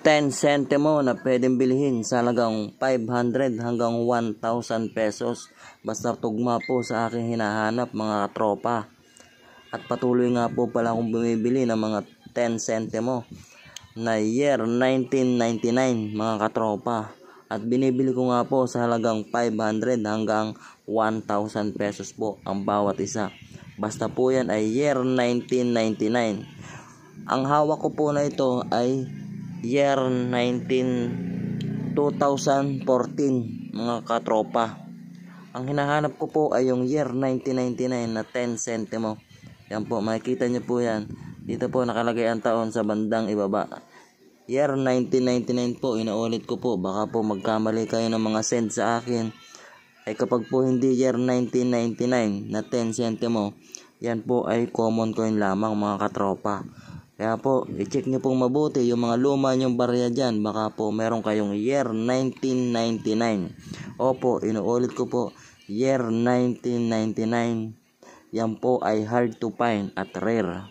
10 centimo na pwedeng bilhin sa halagang 500 hanggang 1,000 pesos. Basta tugma po sa aking hinahanap mga katropa. At patuloy nga po pala akong bumibili ng mga 10 centimo na year 1999 mga katropa. At binibili ko nga po sa halagang 500 hanggang 1,000 pesos po ang bawat isa. Basta po yan ay year 1999. Ang hawak ko po na ito ay year 2014 mga katropa. Ang hinahanap ko po ay yung year 1999 na 10 centimo. Yan po, makikita nyo po yan. Dito po nakalagay ang taon sa bandang ibaba. Year 1999 po, inaulit ko po. Baka po magkamali kayo ng mga cent sa akin. Ay kapag po hindi year 1999 na 10 centimo, yan po ay common coin lamang mga katropa. Kaya po, i-check nyo pong mabuti yung mga luma nyong barya dyan. Baka po meron kayong year 1999. Opo, inuulit ko po, year 1999. Yan po ay hard to find at rare.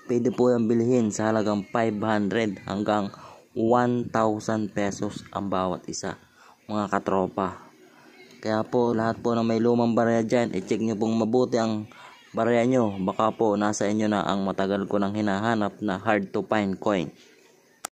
Pwede po yung bilhin sa halagang 500 hanggang 1,000 pesos ang bawat isa, mga katropa. Kaya po, lahat po na may lumang barya dyan, i-check nyo pong mabuti ang barya nyo. Baka po nasa inyo na ang matagal ko nang hinahanap na hard to find coin.